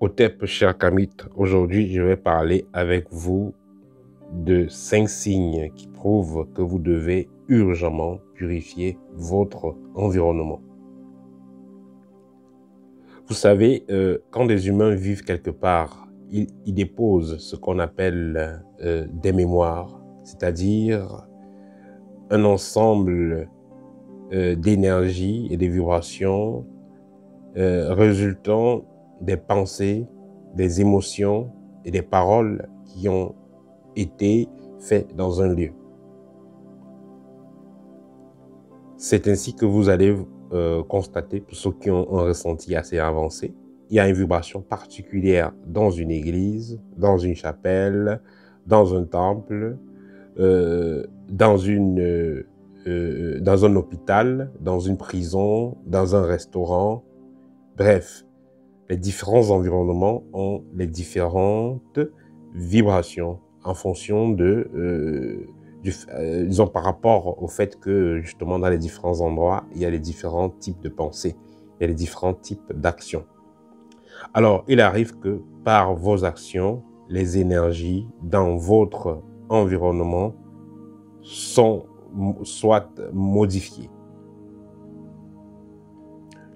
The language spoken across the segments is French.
Hotep, cher Kamit, aujourd'hui je vais parler avec vous de 5 signes qui prouvent que vous devez urgemment purifier votre environnement. Vous savez, quand des humains vivent quelque part, ils déposent ce qu'on appelle des mémoires, c'est-à-dire un ensemble d'énergie et de vibrations résultant des pensées, des émotions et des paroles qui ont été faites dans un lieu. C'est ainsi que vous allez constater, pour ceux qui ont un ressenti assez avancé, il y a une vibration particulière dans une église, dans une chapelle, dans un temple, dans un hôpital, dans une prison, dans un restaurant. Bref, les différents environnements ont les différentes vibrations en fonction disons par rapport au fait que justement dans les différents endroits, il y a les différents types de pensées, il y a les différents types d'actions. Alors, il arrive que par vos actions, les énergies dans votre environnement soient modifiées.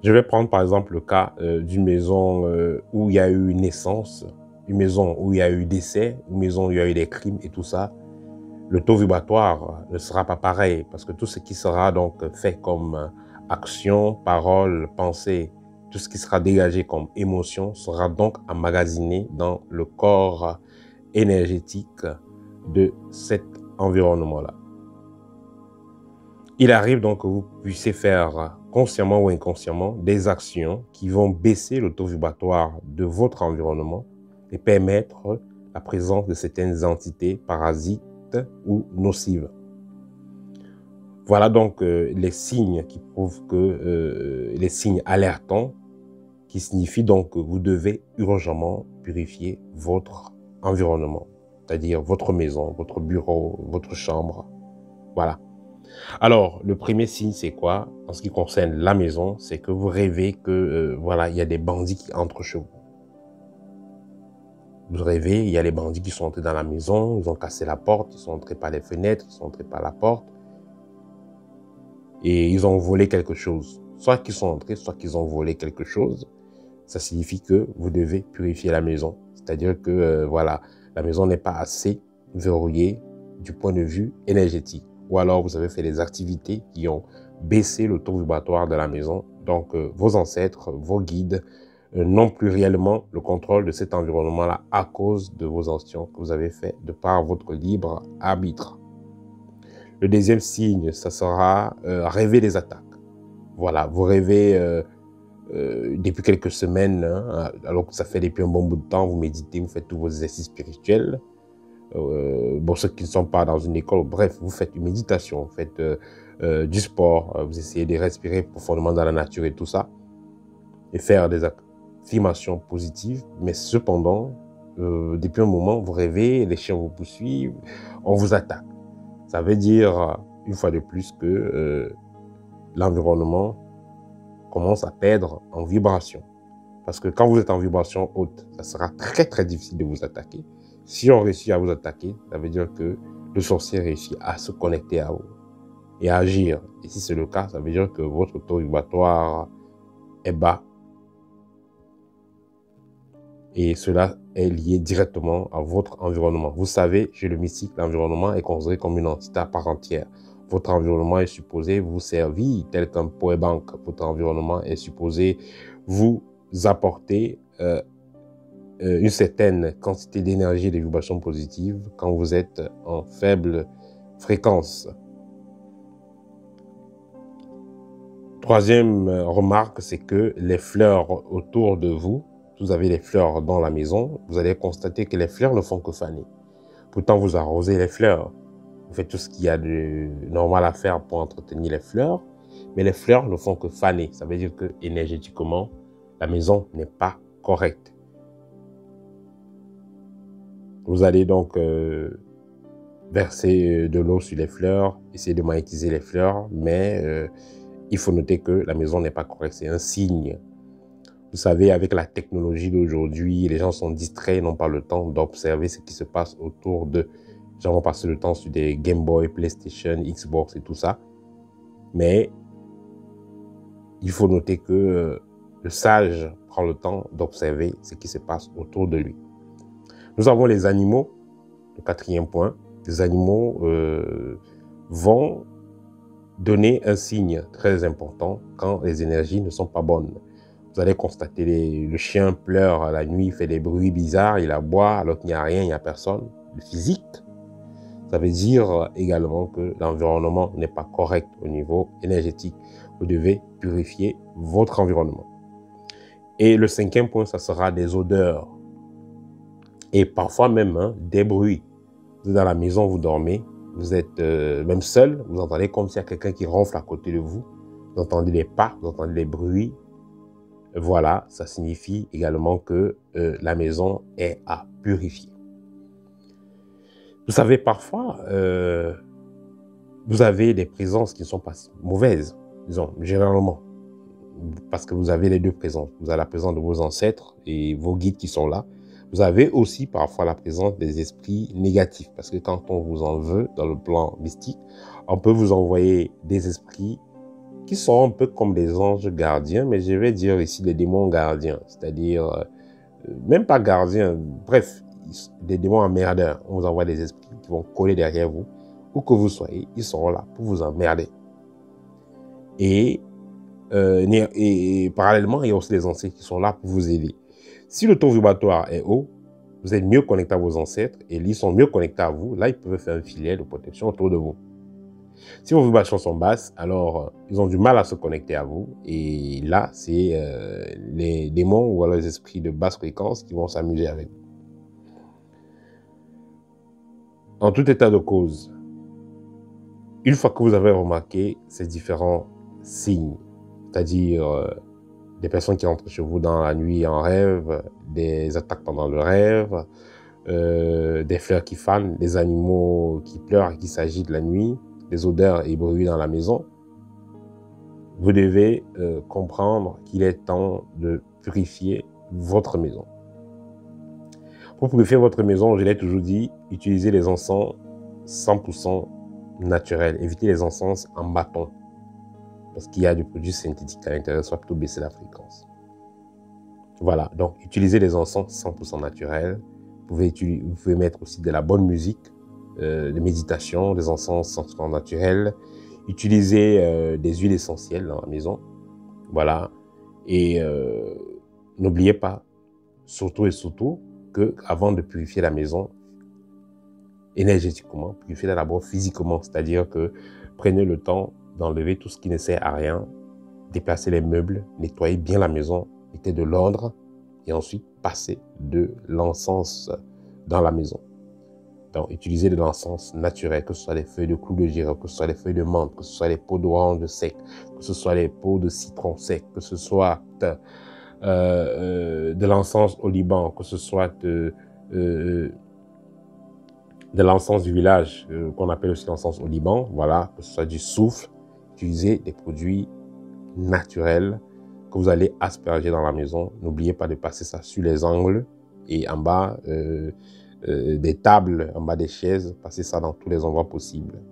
Je vais prendre par exemple le cas d'une maison où il y a eu une naissance, une maison où il y a eu décès, une maison où il y a eu des crimes et tout ça. Le taux vibratoire ne sera pas pareil parce que tout ce qui sera donc fait comme action, parole, pensée, tout ce qui sera dégagé comme émotion sera donc emmagasiné dans le corps énergétique de cet environnement-là. Il arrive donc que vous puissiez faire consciemment ou inconsciemment des actions qui vont baisser le taux vibratoire de votre environnement et permettre la présence de certaines entités parasites ou nocives. Voilà donc les signes qui prouvent que, les signes alertants, qui signifient donc que vous devez urgemment purifier votre environnement, c'est-à-dire votre maison, votre bureau, votre chambre. Voilà. Alors, le premier signe, c'est quoi? En ce qui concerne la maison, c'est que vous rêvez que, voilà, il y a des bandits qui entrent chez vous. Vous rêvez, il y a les bandits qui sont entrés dans la maison, ils ont cassé la porte, ils sont entrés par les fenêtres, ils sont entrés par la porte. Et ils ont volé quelque chose. Soit qu'ils sont entrés, soit qu'ils ont volé quelque chose. Ça signifie que vous devez purifier la maison. C'est-à-dire que, voilà, la maison n'est pas assez verrouillée du point de vue énergétique. Ou alors vous avez fait des activités qui ont baissé le taux vibratoire de la maison. Donc, vos ancêtres, vos guides n'ont plus réellement le contrôle de cet environnement-là à cause de vos actions que vous avez faites de par votre libre arbitre. Le deuxième signe, ça sera rêver des attaques. Voilà, vous rêvez depuis quelques semaines, hein, alors que ça fait depuis un bon bout de temps, vous méditez, vous faites tous vos exercices spirituels. Bon, ceux qui ne sont pas dans une école, bref, vous faites une méditation, vous faites du sport, vous essayez de respirer profondément dans la nature et tout ça, et faire des affirmations positives, mais cependant, depuis un moment, vous rêvez, les chiens vous poursuivent, on vous attaque. Ça veut dire, une fois de plus, que l'environnement commence à perdre en vibration. Parce que quand vous êtes en vibration haute, ça sera très très difficile de vous attaquer. Si on réussit à vous attaquer, ça veut dire que le sorcier réussit à se connecter à vous et à agir. Et si c'est le cas, ça veut dire que votre taux vibratoire est bas. Et cela est lié directement à votre environnement. Vous savez, chez le mystique, l'environnement est considéré comme une entité à part entière. Votre environnement est supposé vous servir tel qu'un powerbank. Votre environnement est supposé vous apporter une certaine quantité d'énergie et de vibrations positives quand vous êtes en faible fréquence. Troisième remarque, c'est que les fleurs autour de vous, vous avez les fleurs dans la maison, vous allez constater que les fleurs ne font que faner. Pourtant, vous arrosez les fleurs. Vous faites tout ce qu'il y a de normal à faire pour entretenir les fleurs, mais les fleurs ne font que faner. Ça veut dire que énergétiquement, la maison n'est pas correcte. Vous allez donc verser de l'eau sur les fleurs, essayer de magnétiser les fleurs, mais il faut noter que la maison n'est pas correcte. C'est un signe. Vous savez, avec la technologie d'aujourd'hui, les gens sont distraits, n'ont pas le temps d'observer ce qui se passe autour d'eux. Les gens vont passer le temps sur des Game Boy, PlayStation, Xbox et tout ça. Mais il faut noter que le sage prend le temps d'observer ce qui se passe autour de lui. Nous avons les animaux, le quatrième point. Les animaux vont donner un signe très important quand les énergies ne sont pas bonnes. Vous allez constater, le chien pleure la nuit, il fait des bruits bizarres, il aboie alors qu'il n'y a rien, il n'y a personne. Le physique, ça veut dire également que l'environnement n'est pas correct au niveau énergétique. Vous devez purifier votre environnement. Et le cinquième point, ça sera des odeurs. Et parfois même des bruits. Vous êtes dans la maison, vous dormez, vous êtes même seul, vous entendez comme s'il y a quelqu'un qui ronfle à côté de vous. Vous entendez les pas, vous entendez les bruits. Voilà, ça signifie également que la maison est à purifier. Vous savez, parfois, vous avez des présences qui ne sont pas mauvaises, disons, généralement, parce que vous avez les deux présences. Vous avez la présence de vos ancêtres et vos guides qui sont là. Vous avez aussi parfois la présence des esprits négatifs, parce que quand on vous en veut, dans le plan mystique, on peut vous envoyer des esprits qui sont un peu comme des anges gardiens, mais je vais dire ici des démons gardiens, c'est-à-dire, même pas gardiens, bref, des démons emmerdeurs. On vous envoie des esprits qui vont coller derrière vous, où que vous soyez, ils seront là pour vous emmerder. Et parallèlement, il y a aussi des ancêtres qui sont là pour vous aider. Si le taux vibratoire est haut, vous êtes mieux connecté à vos ancêtres et ils sont mieux connectés à vous. Là, ils peuvent faire un filet de protection autour de vous. Si vos vibrations sont basses, alors ils ont du mal à se connecter à vous. Et là, c'est les démons ou alors les esprits de basse fréquence qui vont s'amuser avec vous. En tout état de cause, une fois que vous avez remarqué ces différents signes, c'est-à-dire des personnes qui entrent chez vous dans la nuit en rêve, des attaques pendant le rêve, des fleurs qui fanent, des animaux qui pleurent et qui s'agitent la nuit, des odeurs et bruits dans la maison, vous devez comprendre qu'il est temps de purifier votre maison. Pour purifier votre maison, je l'ai toujours dit, utilisez les encens 100% naturels. Évitez les encens en bâton, parce qu'il y a du produit synthétique à l'intérieur, soit plutôt baisser la fréquence. Voilà, donc utilisez les encens 100% naturels. Vous pouvez mettre aussi de la bonne musique, de méditation, des encens 100% naturels. Utilisez des huiles essentielles dans la maison. Voilà. Et n'oubliez pas, surtout et surtout, que avant de purifier la maison énergétiquement, purifiez-la d'abord physiquement. C'est-à-dire que prenez le temps d'enlever tout ce qui ne sert à rien, déplacer les meubles, nettoyer bien la maison, mettez de l'ordre et ensuite passez de l'encens dans la maison. Donc, utilisez de l'encens naturel, que ce soit les feuilles de clou de girofle, que ce soit les feuilles de menthe, que ce soit les peaux d'orange sec, que ce soit les peaux de citron sec, que ce soit de l'encens au Liban, que ce soit de l'encens du village, qu'on appelle aussi l'encens au Liban, voilà, que ce soit du soufre. Utilisez des produits naturels que vous allez asperger dans la maison. N'oubliez pas de passer ça sur les angles et en bas des tables, en bas des chaises. Passez ça dans tous les endroits possibles.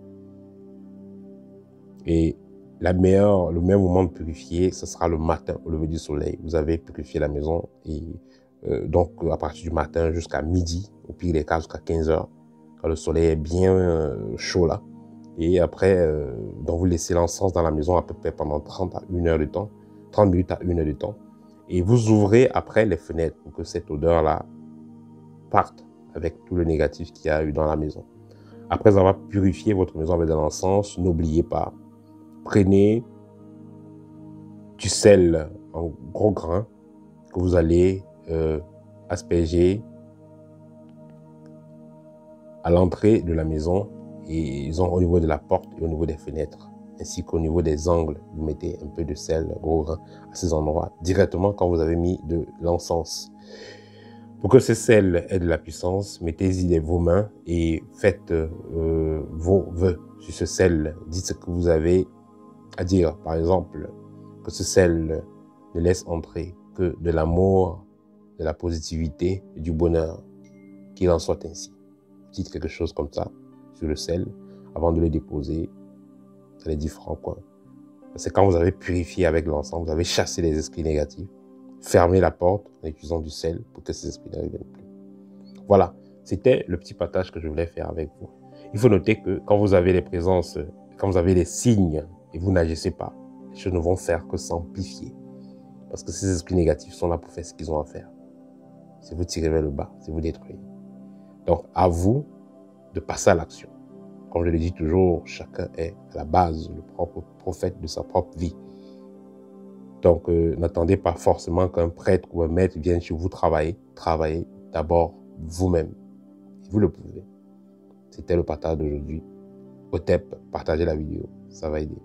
Et le meilleur moment de purifier, ce sera le matin au lever du soleil. Vous avez purifié la maison et donc à partir du matin jusqu'à midi, au pire des cas jusqu'à 15 heures, quand le soleil est bien chaud là. Et après, donc vous laissez l'encens dans la maison à peu près pendant 30 à 1 heure de temps, 30 minutes à 1 heure de temps. Et vous ouvrez après les fenêtres pour que cette odeur-là parte avec tout le négatif qu'il y a eu dans la maison. Après avoir purifié votre maison avec de l'encens, n'oubliez pas, prenez du sel en gros grains que vous allez asperger à l'entrée de la maison et au niveau de la porte et au niveau des fenêtres, ainsi qu'au niveau des angles. Vous mettez un peu de sel gros grain à ces endroits directement quand vous avez mis de l'encens. Pour que ce sel ait de la puissance, mettez-y vos mains et faites vos vœux sur ce sel. Dites ce que vous avez à dire. Par exemple, que ce sel ne laisse entrer que de l'amour, de la positivité et du bonheur. Qu'il en soit ainsi. Dites quelque chose comme ça sur le sel avant de le déposer dans les différents coins. C'est quand vous avez purifié avec l'encens, vous avez chassé les esprits négatifs, fermé la porte en utilisant du sel pour que ces esprits ne reviennent plus. Voilà, c'était le petit partage que je voulais faire avec vous. Il faut noter que quand vous avez les présences, quand vous avez les signes et vous n'agissez pas, les choses ne vont faire que s'amplifier. Parce que ces esprits négatifs sont là pour faire ce qu'ils ont à faire. C'est vous tirer vers le bas, c'est vous détruire. Donc, à vous de passer à l'action. Comme je le dis toujours, chacun est à la base le propre prophète de sa propre vie. Donc, n'attendez pas forcément qu'un prêtre ou un maître vienne chez vous travailler. Travaillez d'abord vous-même. Et vous le pouvez. C'était le partage d'aujourd'hui. Au TEP, partagez la vidéo. Ça va aider.